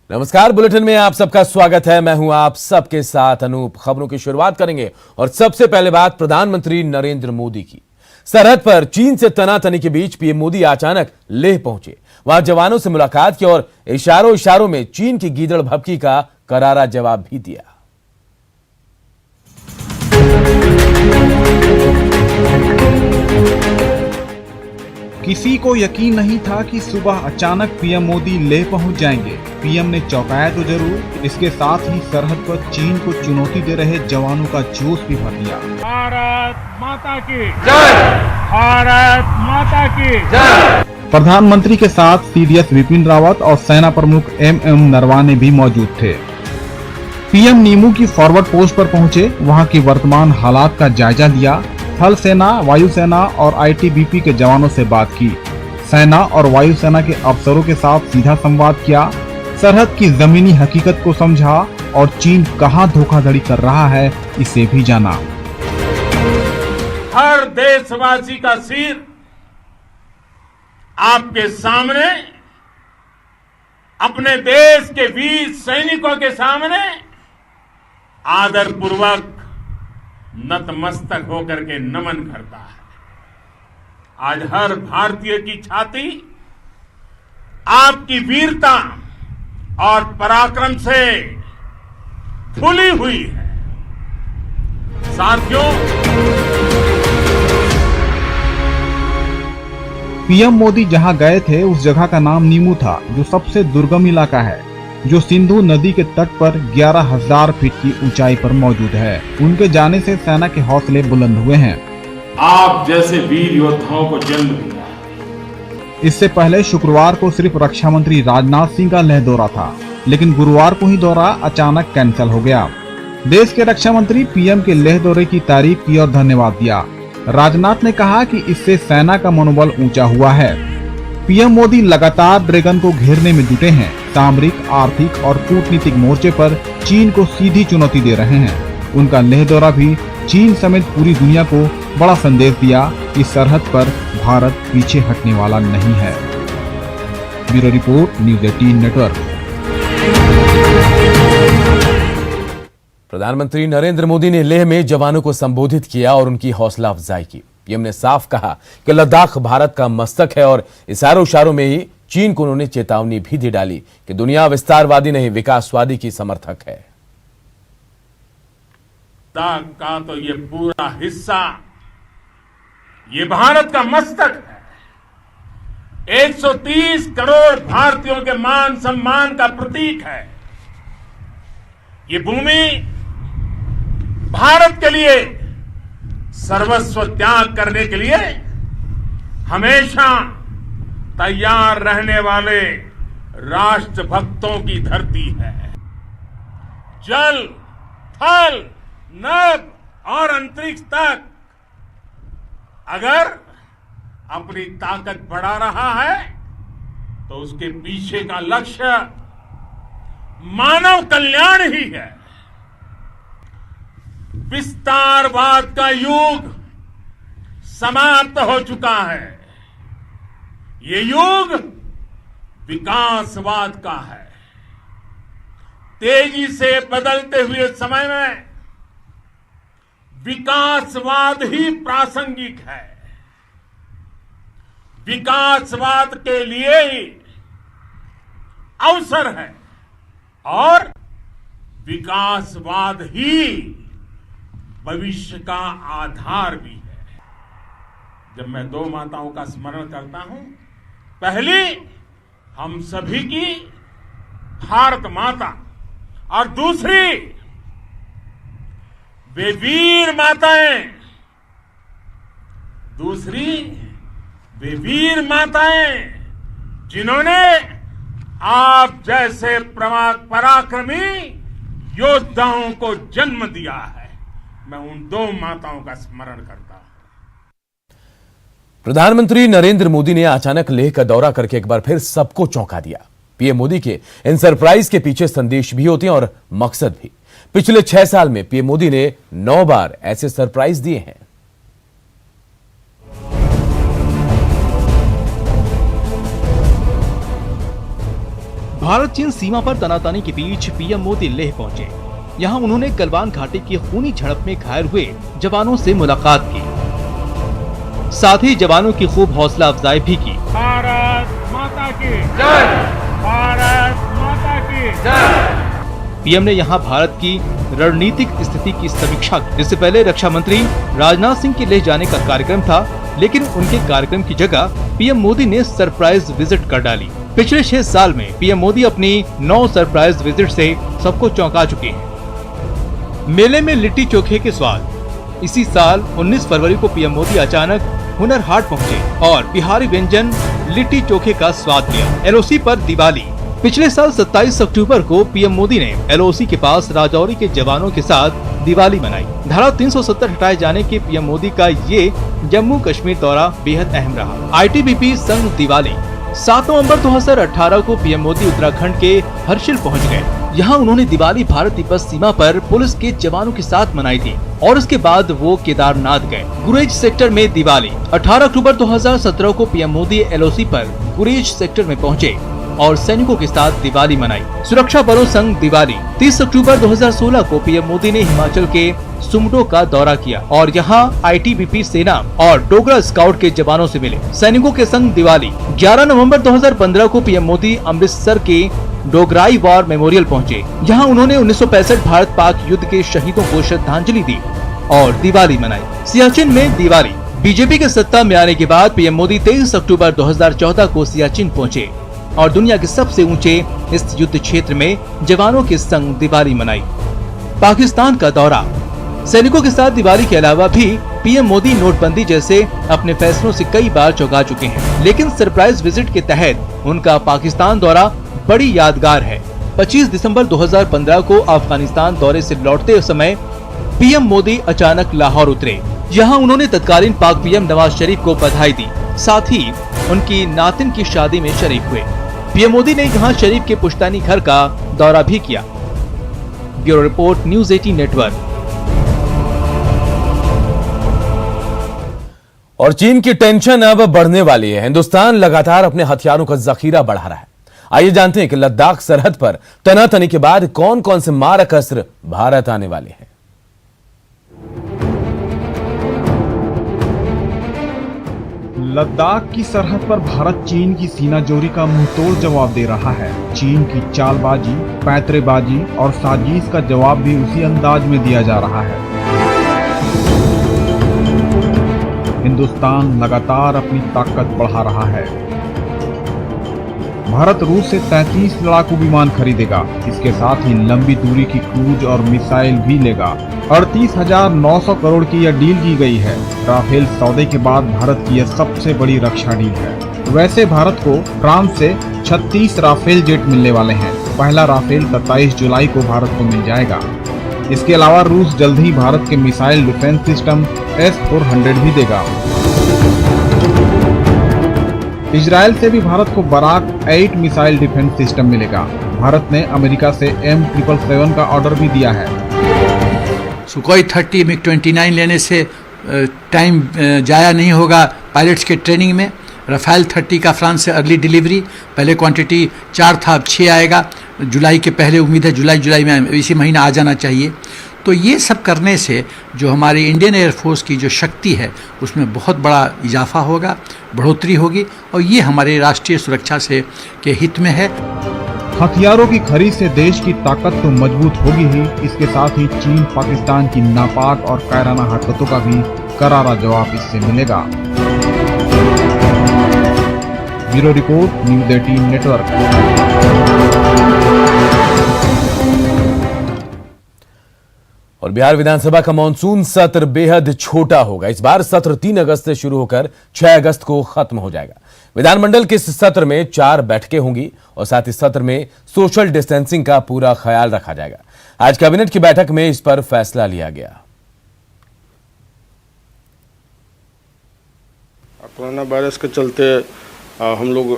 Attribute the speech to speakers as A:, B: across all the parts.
A: नमस्कार, बुलेटिन में आप सबका स्वागत है। मैं हूं आप सबके साथ अनूप। खबरों की शुरुआत करेंगे और सबसे पहले बात प्रधानमंत्री नरेंद्र मोदी की। सरहद पर चीन से तनातनी के बीच पीएम मोदी अचानक लेह पहुंचे। वहां जवानों से मुलाकात की और इशारों इशारों में चीन की गीदड़ भभकी का करारा जवाब भी दिया।
B: किसी को यकीन नहीं था कि सुबह अचानक पीएम मोदी लेह पहुंच जाएंगे। पीएम ने चौंकाया तो जरूर, इसके साथ ही सरहद पर चीन को चुनौती दे रहे जवानों का जोश भी भर दिया।
C: भारत माता की जय, भारत माता की जय।
B: प्रधानमंत्री के साथ सीडीएस विपिन रावत और सेना प्रमुख एमएम नरवाने भी मौजूद थे। पीएम नीमू की फॉरवर्ड पोस्ट पर पहुंचे, वहां की वर्तमान हालात का जायजा लिया। थल सेना, वायुसेना और आईटीबीपी के जवानों से बात की। सेना और वायुसेना के अफसरों के साथ सीधा संवाद किया। सरहद की जमीनी हकीकत को समझा और चीन कहां धोखाधड़ी कर रहा है इसे भी जाना।
C: हर देशवासी का सिर आपके सामने, अपने देश के वीर सैनिकों के सामने आदर पूर्वक नतमस्तक होकर के नमन करता है। आज हर भारतीय की छाती आपकी वीरता और पराक्रम से फूली हुई है। साथियों,
B: पीएम मोदी जहां गए थे उस जगह का नाम नीमू था, जो सबसे दुर्गम इलाका है, जो सिंधु नदी के तट पर 11,000 फीट की ऊंचाई पर मौजूद है। उनके जाने से सेना के हौसले बुलंद हुए हैं।
C: आप जैसे वीर योद्धाओं को जन्म दिया।
B: इससे पहले शुक्रवार को सिर्फ रक्षा मंत्री राजनाथ सिंह का लेह दौरा था, लेकिन गुरुवार को ही दौरा अचानक कैंसिल हो गया। देश के रक्षा मंत्री पीएम के लेह दौरे की तारीफ की और धन्यवाद दिया। राजनाथ ने कहा कि इससे सेना का मनोबल ऊंचा हुआ है। पीएम मोदी लगातार ड्रैगन को घेरने में जुटे हैं। सामरिक, आर्थिक और कूटनीतिक मोर्चे पर चीन को सीधी चुनौती दे रहे हैं। उनका लेह दौरा भी चीन समेत पूरी दुनिया को बड़ा संदेश दिया कि सरहद पर भारत पीछे हटने वाला नहीं है। Bureau report, news 18 network.
A: प्रधानमंत्री नरेंद्र मोदी ने लेह में जवानों को संबोधित किया और उनकी हौसला अफजाई की। पीएम ने साफ कहा कि लद्दाख भारत का मस्तक है और इशारों इशारों में ही चीन को उन्होंने चेतावनी भी दे डाली कि दुनिया विस्तारवादी नहीं विकासवादी की समर्थक है।
C: लद्दाख का तो ये पूरा हिस्सा ये भारत का मस्तक है। 130 करोड़ भारतीयों के मान सम्मान का प्रतीक है। ये भूमि भारत के लिए सर्वस्व त्याग करने के लिए हमेशा तैयार रहने वाले राष्ट्रभक्तों की धरती है। जल, थल, नभ और अंतरिक्ष तक अगर अपनी ताकत बढ़ा रहा है तो उसके पीछे का लक्ष्य मानव कल्याण ही है। विस्तारवाद का युग समाप्त हो चुका है। ये युग विकासवाद का है। तेजी से बदलते हुए समय में विकासवाद ही प्रासंगिक है। विकासवाद के लिए ही अवसर है और विकासवाद ही भविष्य का आधार भी है। जब मैं दो माताओं का स्मरण करता हूं, पहली हम सभी की भारत माता और दूसरी वे वीर माताएं, जिन्होंने आप जैसे पराक्रमी योद्धाओं को जन्म दिया है। मैं उन दो माताओं का स्मरण करता हूं।
A: प्रधानमंत्री नरेंद्र मोदी ने अचानक लेह का दौरा करके एक बार फिर सबको चौंका दिया। पीएम मोदी के इन सरप्राइज के पीछे संदेश भी होते हैं और मकसद भी। पिछले 6 साल में पीएम मोदी ने 9 बार ऐसे सरप्राइज दिए हैं।
D: भारत चीन सीमा पर तनातनी के बीच पीएम मोदी लेह पहुंचे। यहां उन्होंने गलवान घाटी की खूनी झड़प में घायल हुए जवानों से मुलाकात की, साथ ही जवानों की खूब हौसला अफजाई भी की।
C: भारत माता की जय, भारत माता की जय।
D: पीएम ने यहां भारत की रणनीतिक स्थिति की समीक्षा की। इससे पहले रक्षा मंत्री राजनाथ सिंह के लेह जाने का कार्यक्रम था, लेकिन उनके कार्यक्रम की जगह पीएम मोदी ने सरप्राइज विजिट कर डाली। पिछले 6 साल में पीएम मोदी अपनी 9 सरप्राइज विजिट से सबको चौंका चुके हैं। मेले में लिट्टी चोखे के स्वाद। इसी साल 19 फरवरी को पीएम मोदी अचानक हुनर हाट पहुंचे और बिहारी व्यंजन लिट्टी चोखे का स्वाद लिया। एलओसी पर दिवाली। पिछले साल 27 अक्टूबर को पीएम मोदी ने एलओसी के पास राजौरी के जवानों के साथ दिवाली मनाई। धारा 370 हटाए जाने के पीएम मोदी का ये जम्मू कश्मीर दौरा बेहद अहम रहा। आईटीबीपी संग दिवाली। 7 नवंबर 2018 को पीएम मोदी उत्तराखंड के हर्षिल पहुंच गए। यहाँ उन्होंने दिवाली भारत तिब्बत सीमा पर पुलिस के जवानों के साथ मनाई थी और उसके बाद वो केदारनाथ गए। गुरेज सेक्टर में दिवाली। 18 अक्टूबर 2017 को पीएम मोदी एलओसी पर गुरेज सेक्टर में पहुंचे और सैनिकों के साथ दिवाली मनाई। सुरक्षा बलों संग दिवाली। 30 अक्टूबर 2016 को पीएम मोदी ने हिमाचल के सुमडो का दौरा किया और यहाँ आईटीबीपी सेना और डोगरा स्काउट के जवानों से मिले। सैनिकों के संग दिवाली। 11 नवंबर 2015 को पीएम मोदी अमृतसर के डोगराई वॉर मेमोरियल पहुंचे। यहाँ उन्होंने 1965 भारत पाक युद्ध के शहीदों को श्रद्धांजलि दी और दिवाली मनाई। सियाचिन में दिवाली। बीजेपी के सत्ता में आने के बाद पीएम मोदी 23 अक्टूबर 2014 को सियाचिन पहुंचे और दुनिया के सबसे ऊंचे इस युद्ध क्षेत्र में जवानों के संग दिवाली मनाई। पाकिस्तान का दौरा। सैनिकों के साथ दिवाली के अलावा भी पीएम मोदी नोटबंदी जैसे अपने फैसलों से कई बार चौंका चुके हैं, लेकिन सरप्राइज विजिट के तहत उनका पाकिस्तान दौरा बड़ी यादगार है। 25 दिसंबर 2015 को अफगानिस्तान दौरे से लौटते समय पीएम मोदी अचानक लाहौर उतरे। यहाँ उन्होंने तत्कालीन पाक पीएम नवाज शरीफ को बधाई दी, साथ ही उनकी नातिन की शादी में शरीक हुए। पीएम मोदी ने यहाँ शरीफ के पुश्तैनी घर का दौरा भी किया। Bureau report, news 18 network.
A: और चीन की टेंशन अब बढ़ने वाली है। हिंदुस्तान लगातार अपने हथियारों का जखीरा बढ़ा रहा है। आइए जानते हैं कि लद्दाख सरहद पर तनातनी के बाद कौन कौन से मारक अस्त्र भारत आने वाले हैं।
B: लद्दाख की सरहद पर भारत चीन की सीनाजोरी का मुंहतोड़ जवाब दे रहा है। चीन की चालबाजी, पैंतरेबाजी और साजिश का जवाब भी उसी अंदाज में दिया जा रहा है। हिंदुस्तान लगातार अपनी ताकत बढ़ा रहा है। भारत रूस से 33 लड़ाकू विमान खरीदेगा। इसके साथ ही लंबी दूरी की क्रूज और मिसाइल भी लेगा। 38,900 करोड़ की यह डील की गई है। राफेल सौदे के बाद भारत की यह सबसे बड़ी रक्षा डील है। वैसे भारत को फ्रांस से 36 राफेल जेट मिलने वाले हैं। पहला राफेल 27 जुलाई को भारत को मिल जाएगा। इसके अलावा रूस जल्द ही भारत के मिसाइल डिफेंस सिस्टम S-400 भी देगा। इजराइल से भी भारत को बराक 8 मिसाइल डिफेंस सिस्टम मिलेगा। भारत ने अमेरिका से M777 का ऑर्डर भी दिया है।
E: सुखोई 30 MiG-29 लेने से टाइम जाया नहीं होगा पायलट्स के ट्रेनिंग में। रफाल 30 का फ्रांस से अर्ली डिलीवरी, पहले क्वांटिटी 4 था, अब 6 आएगा। जुलाई के पहले उम्मीद है जुलाई में इसी महीना आ जाना चाहिए। तो ये सब करने से जो हमारी इंडियन एयरफोर्स की जो शक्ति है उसमें बहुत बड़ा इजाफा होगा, बढ़ोतरी होगी और ये हमारे राष्ट्रीय सुरक्षा से के हित में है।
B: हथियारों की खरीद से देश की ताकत तो मजबूत होगी ही, इसके साथ ही चीन पाकिस्तान की नापाक और कायराना हरकतों का भी करारा जवाब इससे मिलेगा। Bureau report, news 18 network.
A: और बिहार विधानसभा का मानसून सत्र बेहद छोटा होगा। इस बार सत्र 3 अगस्त से शुरू होकर 6 अगस्त को खत्म हो जाएगा। विधानमंडल के इस सत्र में 4 बैठकें होंगी और साथ ही सत्र में सोशल डिस्टेंसिंग का पूरा ख्याल रखा जाएगा। आज कैबिनेट की बैठक में इस पर फैसला लिया गया।
F: कोरोना वायरस के चलते हम लोग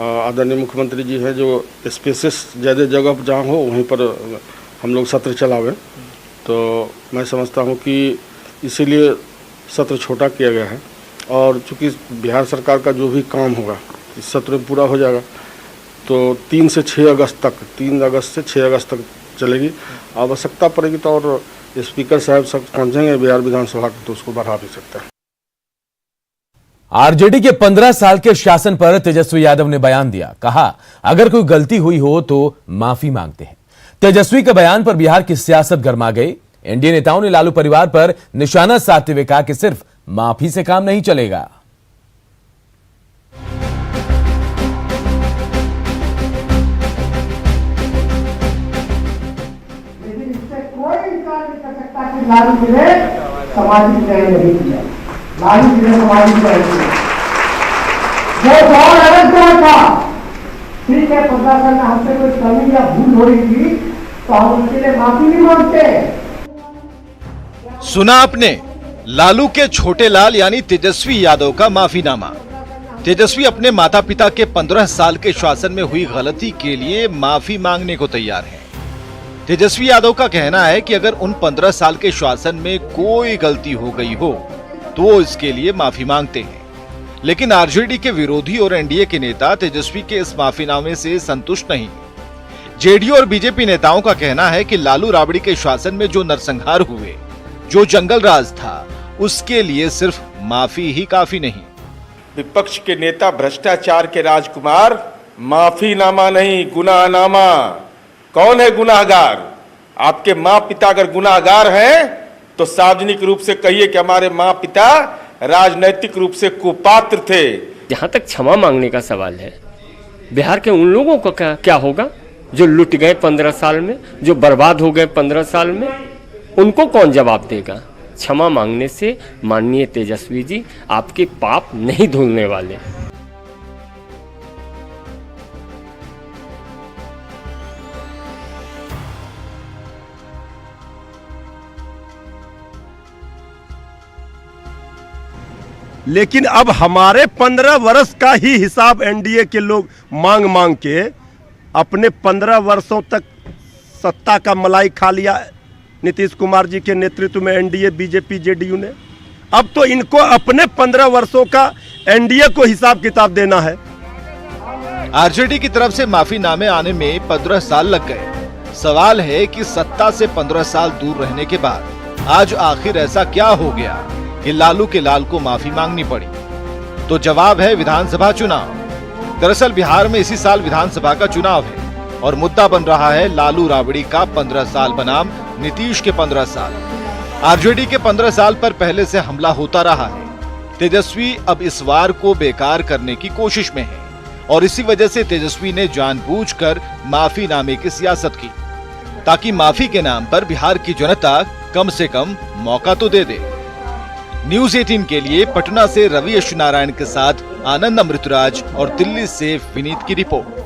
F: आदरणीय मुख्यमंत्री जी हैं जो स्पेसेस ज़्यादा जगह जहाँ हो वहीं पर हम लोग सत्र चलावें, तो मैं समझता हूँ कि इसीलिए सत्र छोटा किया गया है। और चूँकि बिहार सरकार का जो भी काम होगा इस सत्र में पूरा हो जाएगा, तो 3 से 6 अगस्त तक, 3 अगस्त से 6 अगस्त तक चलेगी। आवश्यकता पड़ेगी तो और स्पीकर साहब सब पहुंचेंगे बिहार विधानसभा को, तो उसको बढ़ा भी सकते हैं।
A: आरजेडी के 15 साल के शासन पर तेजस्वी यादव ने बयान दिया। कहा, अगर कोई गलती हुई हो तो माफी मांगते हैं। तेजस्वी के बयान पर बिहार की सियासत गर्मा गई। एनडीए नेताओं ने लालू परिवार पर निशाना साधते हुए कहा कि सिर्फ माफी से काम नहीं चलेगा।
G: लेकिन इससे कोई इनकार नहीं कर सकता कि लालू जी ने सामाजिक न्याय नहीं किया। लालू जी ने सामाजिक न्याय किया। जो दौर अलग दौर था, ठीक है, 15 साल में हमसे कोई कमी या भूल हो रही थी तो हम उसके लिए माफी नहीं मांगते।
D: सुना आपने लालू के छोटे लाल यानी तेजस्वी यादव का माफीनामा। तेजस्वी अपने माता पिता के 15 साल के शासन में हुई गलती के लिए माफी मांगने को तैयार हैं। तेजस्वी यादव का कहना है कि अगर उन 15 साल के शासन में कोई गलती हो गई हो तो वो इसके लिए माफी मांगते हैं। लेकिन आरजेडी के विरोधी और एनडीए के नेता तेजस्वी के इस माफीनामे से संतुष्ट नहीं। जेडीयू और बीजेपी नेताओं का कहना है कि लालू राबड़ी के शासन में जो नरसंहार हुए, जो जंगल राज था, उसके लिए सिर्फ माफी ही काफी नहीं।
H: विपक्ष के नेता भ्रष्टाचार के राजकुमार, माफीनामा नहीं गुनाहनामा। कौन है गुनाहगार? आपके माँ पिता अगर गुनाहगार हैं तो सार्वजनिक रूप से कहिए कि हमारे माँ पिता राजनैतिक रूप से कुपात्र थे।
I: जहां तक क्षमा मांगने का सवाल है, बिहार के उन लोगों को क्या होगा जो लुट गए 15 साल में, जो बर्बाद हो गए 15 साल में, उनको कौन जवाब देगा? क्षमा मांगने से माननीय तेजस्वी जी आपके पाप नहीं धुलने वाले।
J: लेकिन अब हमारे 15 वर्ष का ही हिसाब एनडीए के लोग मांग मांग के अपने 15 वर्षों तक सत्ता का मलाई खा लिया नीतीश कुमार जी के नेतृत्व में एनडीए, बीजेपी, जेडीयू ने। अब तो इनको अपने 15 वर्षों का एनडीए को हिसाब किताब देना है।
D: आरजेडी की तरफ से माफीनामे आने में 15 साल लग गए। सवाल है कि सत्ता से 15 साल दूर रहने के बाद आज आखिर ऐसा क्या हो गया कि लालू के लाल को माफी मांगनी पड़ी? तो जवाब है विधानसभा चुनाव। दरअसल बिहार में इसी साल विधानसभा का चुनाव है और मुद्दा बन रहा है लालू राबड़ी का 15 साल बनाम नीतीश के 15 साल। आरजेडी के 15 साल पर पहले से हमला होता रहा है। तेजस्वी अब इस वार को बेकार करने की कोशिश में है और इसी वजह से तेजस्वी ने जानबूझकर माफीनामे की सियासत की ताकि माफी के नाम पर बिहार की जनता कम से कम मौका तो दे दे। न्यूज़ 18 के लिए पटना से रवि यश नारायण के साथ आनंद अमृतराज और दिल्ली से विनीत की रिपोर्ट।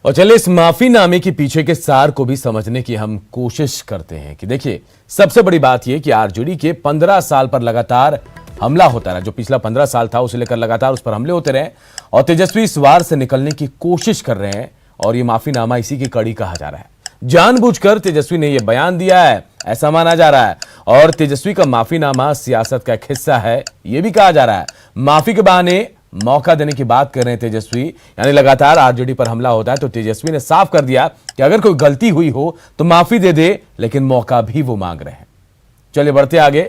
A: और चलिए इस माफीनामे के पीछे के सार को भी समझने की हम कोशिश करते हैं कि देखिए, सबसे बड़ी बात यह कि आरजेडी के 15 साल पर लगातार हमला होता रहा। जो पिछला 15 साल था उसे लेकर लगातार उस पर हमले होते रहे और तेजस्वी इस वार से निकलने की कोशिश कर रहे हैं और ये माफीनामा इसी की कड़ी कहा जा रहा है। जानबूझकर तेजस्वी ने यह बयान दिया है, ऐसा माना जा रहा है। और तेजस्वी का माफीनामा सियासत का एक हिस्सा है, यह भी कहा जा रहा है। माफी के बहाने मौका देने की बात कर रहे हैं तेजस्वी, यानी लगातार आरजेडी पर हमला होता है तो तेजस्वी ने साफ कर दिया कि अगर कोई गलती हुई हो तो माफी दे दे, लेकिन मौका भी वो मांग रहे हैं। चलिए बढ़ते आगे।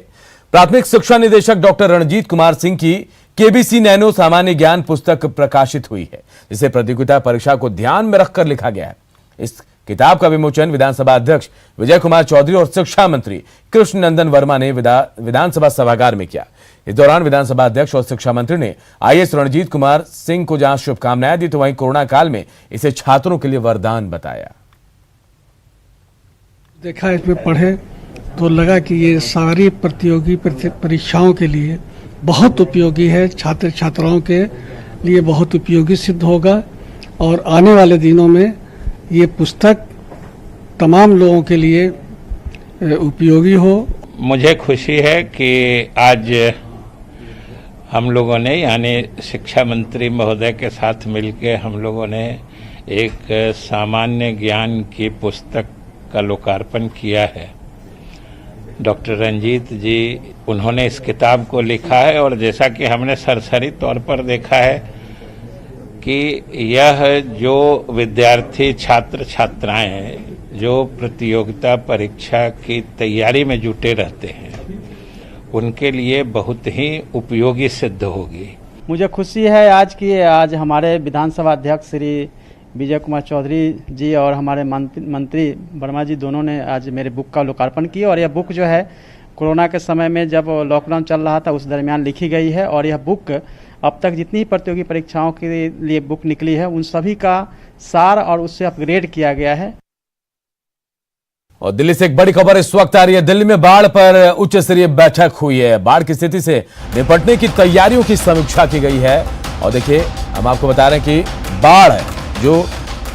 A: प्राथमिक शिक्षा निदेशक डॉक्टर रणजीत कुमार सिंह की केबीसी नैनो सामान्य ज्ञान पुस्तक प्रकाशित हुई है, जिसे प्रतियोगिता परीक्षा को ध्यान में रखकर लिखा गया है। इस किताब का विमोचन विधानसभा अध्यक्ष विजय कुमार चौधरी और शिक्षा मंत्री कृष्ण नंदन वर्मा ने विधानसभा सभागार में किया। इस दौरान विधानसभा अध्यक्ष और शिक्षा मंत्री ने आईएएस रणजीत कुमार सिंह को जहां शुभकामनाएं दी तो वहीं कोरोना काल में इसे छात्रों के लिए वरदान बताया।
K: देखा, इसमें पढ़े तो लगा कि ये सारी प्रतियोगी परीक्षाओं के लिए बहुत उपयोगी है, छात्र छात्राओं के लिए बहुत उपयोगी सिद्ध होगा और आने वाले दिनों में ये पुस्तक तमाम लोगों के लिए उपयोगी हो।
L: मुझे खुशी है कि आज हम लोगों ने यानी शिक्षा मंत्री महोदय के साथ मिलकर हम लोगों ने एक सामान्य ज्ञान की पुस्तक का लोकार्पण किया है। डॉक्टर रंजीत जी उन्होंने इस किताब को लिखा है और जैसा कि हमने सरसरी तौर पर देखा है कि यह जो विद्यार्थी छात्र छात्राएं जो प्रतियोगिता परीक्षा की तैयारी में जुटे रहते हैं उनके लिए बहुत ही उपयोगी सिद्ध होगी।
M: मुझे खुशी है आज कि आज हमारे विधानसभा अध्यक्ष श्री विजय कुमार चौधरी जी और हमारे मंत्री वर्मा जी दोनों ने आज मेरे बुक का लोकार्पण किया। और यह बुक जो है कोरोना के समय में जब लॉकडाउन चल रहा था उस दरमियान लिखी गई है। और यह बुक अब तक जितनी प्रतियोगी परीक्षाओं के लिए बुक निकली है उन सभी का सार और उससे अपग्रेड किया गया है।
A: और दिल्ली से एक बड़ी खबर इस वक्त आ रही है। दिल्ली में बाढ़ पर उच्च स्तरीय बैठक हुई है। बाढ़ की स्थिति से निपटने की तैयारियों की समीक्षा की गई है। और देखिए हम आपको बता रहे हैं कि बाढ़ जो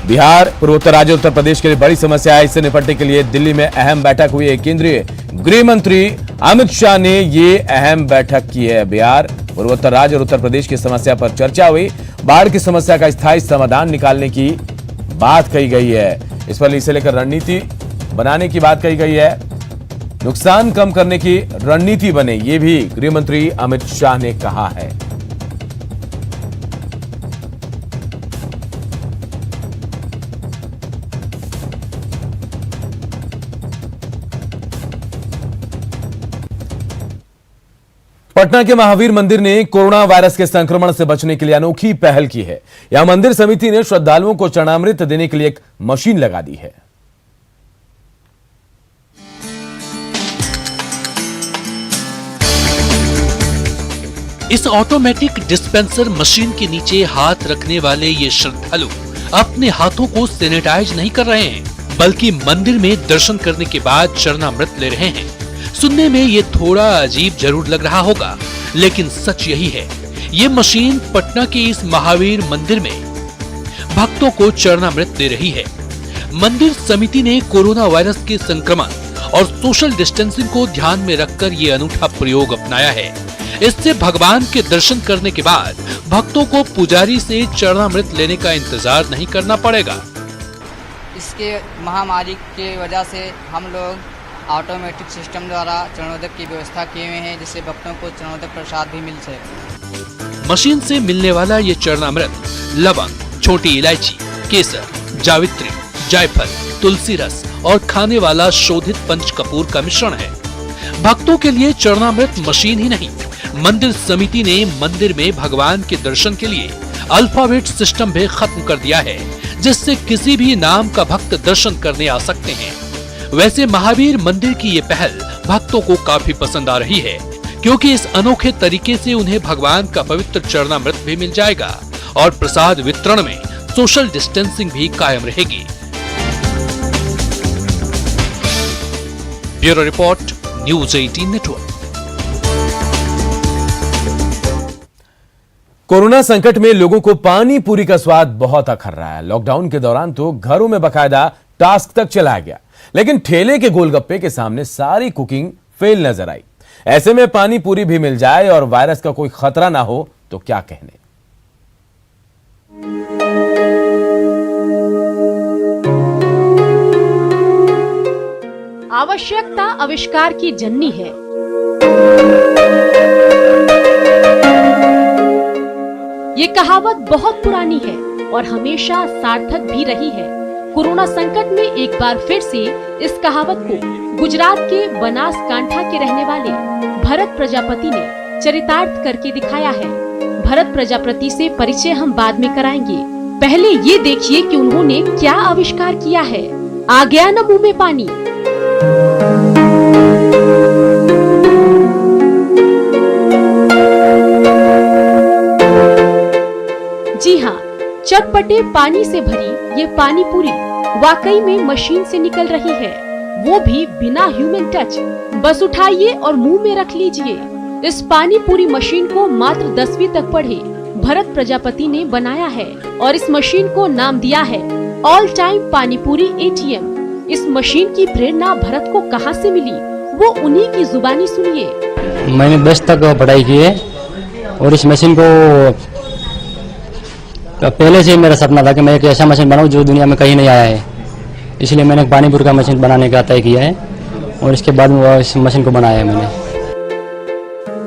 A: बिहार पूर्वोत्तर राज्य उत्तर प्रदेश के लिए बड़ी समस्या है, इससे निपटने के लिए दिल्ली में अहम बैठक हुई है। केंद्रीय गृह मंत्री अमित शाह ने ये अहम बैठक की है। बिहार पूर्वोत्तर राज्य और उत्तर प्रदेश की समस्या पर चर्चा हुई। बाढ़ की समस्या का स्थायी समाधान निकालने की बात कही गई है। इस पर इसे लेकर रणनीति बनाने की बात कही गई है। नुकसान कम करने की रणनीति बने, ये भी गृह मंत्री अमित शाह ने कहा है। पटना के महावीर मंदिर ने कोरोना वायरस के संक्रमण से बचने के लिए अनोखी पहल की है। यहां मंदिर समिति ने श्रद्धालुओं को चरणामृत देने के लिए एक मशीन लगा दी है।
N: इस ऑटोमेटिक डिस्पेंसर मशीन के नीचे हाथ रखने वाले ये श्रद्धालु अपने हाथों को सैनिटाइज नहीं कर रहे हैं, बल्कि मंदिर में दर्शन करने के बाद चरणामृत ले रहे हैं। सुनने में ये थोड़ा अजीब जरूर लग रहा होगा, लेकिन सच यही है। ये मशीन पटना के इस महावीर मंदिर में भक्तों को चरणामृत दे रही है। मंदिर समिति ने कोरोना वायरस के संक्रमण और सोशल डिस्टेंसिंग को ध्यान में रखकर ये अनूठा प्रयोग अपनाया है। इससे भगवान के दर्शन करने के बाद भक्तों को पुजारी से चरणामृत लेने का इंतजार नहीं करना पड़ेगा।
O: इसके महामारी की वजह से हम लोग ऑटोमेटिक सिस्टम द्वारा चरणोदक की व्यवस्था किए हुए हैं, जिससे भक्तों को चरणोदक प्रसाद भी मिल सके।
N: मशीन से मिलने वाला ये चरणामृत लवंग, छोटी इलायची, केसर, जावित्री, जायफल, तुलसी रस और खाने वाला शोधित पंचकपूर का मिश्रण है। भक्तों के लिए चरणामृत मशीन ही नहीं, मंदिर समिति ने मंदिर में भगवान के दर्शन के लिए अल्फाबेट सिस्टम भी खत्म कर दिया है, जिससे किसी भी नाम का भक्त दर्शन करने आ सकते हैं। वैसे महावीर मंदिर की ये पहल भक्तों को काफी पसंद आ रही है, क्योंकि इस अनोखे तरीके से उन्हें भगवान का पवित्र चरणामृत भी मिल जाएगा और प्रसाद वितरण में सोशल डिस्टेंसिंग भी कायम रहेगी। Bureau report, news 18 network.
A: Corona संकट में लोगों को पानी पूरी का स्वाद बहुत अखर रहा है। लॉकडाउन के दौरान तो घरों में बकायदा टास्क तक चलाया गया, लेकिन ठेले के गोलगप्पे के सामने सारी कुकिंग फेल नजर आई। ऐसे में पानी पूरी भी मिल जाए और वायरस का कोई खतरा ना हो तो क्या कहने।
P: आवश्यकता आविष्कार की जननी है। ये कहावत बहुत पुरानी है और हमेशा सार्थक भी रही है। कोरोना संकट में एक बार फिर से इस कहावत को गुजरात के बनासकांठा के रहने वाले भरत प्रजापति ने चरितार्थ करके दिखाया है। भरत प्रजापति से परिचय हम बाद में कराएंगे। पहले ये देखिए कि उन्होंने क्या आविष्कार किया है। आ गया न मुंह में पानी। जी हाँ, चटपटे पानी से भरी ये पानी पूरी वाकई में मशीन से निकल रही है, वो भी बिना ह्यूमन टच। बस उठाइए और मुंह में रख लीजिए। इस पानी पूरी मशीन को मात्र 10वीं तक पढ़े भरत प्रजापति ने बनाया है और इस मशीन को नाम दिया है ऑल टाइम पानी पूरी ATM। इस मशीन की प्रेरणा भरत को कहां से मिली, वो उन्हीं की जुबानी सुनिए।
Q: मैंने 10 तक पढ़ाई की है और इस मशीन को पहले से मेरा सपना था कि मैं एक ऐसा मशीन बनाऊं जो दुनिया में कहीं नहीं आया है, इसलिए मैंने एक पानी पूरी का मशीन बनाने का तय किया है और इसके बाद इस मशीन को बनाया है मैंने।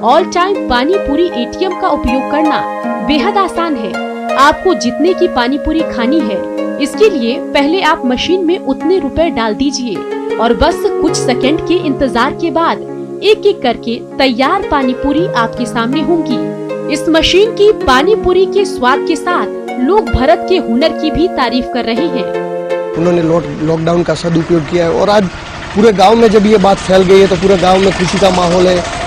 P: ऑल टाइम पानी पूरी ATM का उपयोग करना बेहद आसान है। आपको जितने की पानी पूरी खानी है, इसके लिए पहले आप मशीन में उतने रुपए डाल दीजिए और बस कुछ सेकंड के इंतजार के बाद एक एक करके तैयार पानी पूरी आपके सामने होंगी। इस मशीन की पानी पूरी के स्वाद के साथ लोग भरत के हुनर की भी तारीफ कर रहे हैं।
R: उन्होंने लॉकडाउन का सदुपयोग किया है और आज पूरे गांव में जब ये बात फैल गई है तो पूरे गांव में खुशी का माहौल है।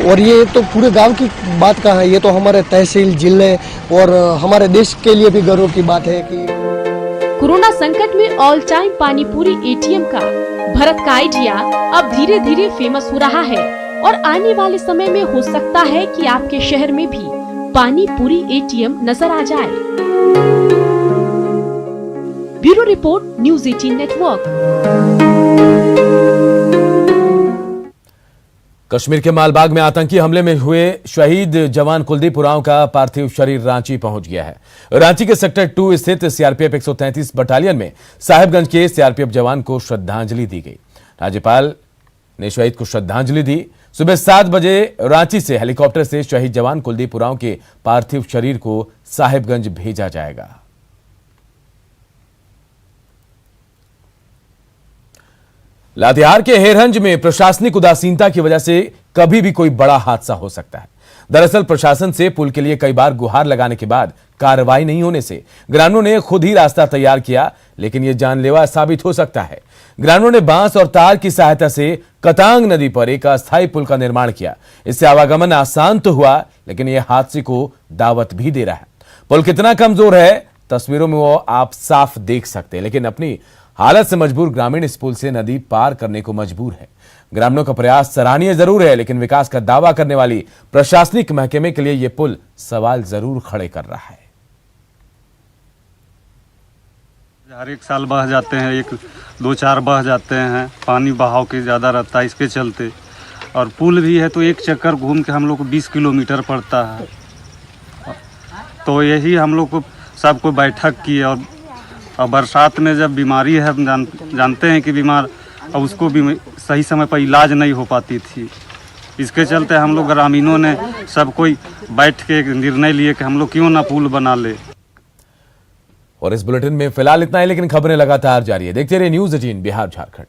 R: और ये तो पूरे गांव की बात का है, ये तो हमारे तहसील, जिले और हमारे देश के लिए भी गर्व की बात है कि
P: कोरोना संकट में ऑल टाइम पानी पूरी एटीएम का भरत का आइडिया अब धीरे धीरे फेमस हो रहा है और आने वाले समय में हो सकता है कि आपके शहर में भी पानी पूरी एटीएम नजर आ जाए। Bureau report, news 18 network.
A: Kashmir के मालबाग में आतंकी हमले में हुए शहीद जवान कुलदीप उरांव का पार्थिव शरीर रांची पहुंच गया है। रांची के सेक्टर 2 स्थित सीआरपीएफ 133 बटालियन में साहिबगंज के सीआरपीएफ जवान को श्रद्धांजलि दी गई। राज्यपाल ने शहीद को श्रद्धांजलि दी। सुबह 7 बजे रांची से हेलीकॉप्टर से शहीद जवान कुलदीप उरांव के पार्थिव शरीर को साहिबगंज भेजा जाएगा। लातेहार के हेरहंज में प्रशासनिक उदासीनता की वजह से कभी भी कोई बड़ा हादसा हो सकता है। दरअसल प्रशासन से पुल के लिए कई बार गुहार लगाने के बाद कार्रवाई नहीं होने से ग्रामीणों ने खुद ही रास्ता तैयार किया, लेकिन यह जानलेवा साबित हो सकता है। ग्रामीणों ने बांस और तार की सहायता से कतांग नदी पर एक अस्थायी पुल का निर्माण किया। इससे आवागमन आसान तो हुआ, लेकिन यह हादसे को दावत भी दे रहा है। पुल कितना कमजोर है, तस्वीरों में वो आप साफ देख सकते हैं, लेकिन अपनी हालत से मजबूर ग्रामीण इस पुल से नदी पार करने को मजबूर है। ग्रामीणों का प्रयास सराहनीय जरूर है, लेकिन विकास का दावा करने वाली प्रशासनिक महकमे के लिए यह पुल सवाल जरूर खड़े कर रहा है।
S: हर एक साल बह जाते हैं, 1-2-4 बह जाते हैं, पानी बहाव के ज़्यादा रहता है इसके चलते। और पुल भी है तो एक चक्कर घूम के हम लोग को 20 किलोमीटर पड़ता है। तो यही हम लोग को सबको बैठक की और बरसात में जब बीमारी है, हम जानते हैं कि बीमार, और उसको भी सही समय पर इलाज नहीं हो पाती थी। इसके चलते हम लोग ग्रामीणों ने सब कोई बैठ के एक निर्णय लिए कि हम लोग क्यों ना पुल बना ले।
A: और इस बुलेटिन में फिलहाल इतना ही, लेकिन खबरें लगातार जारी है। देखते रहिए न्यूज़ 18 बिहार झारखंड।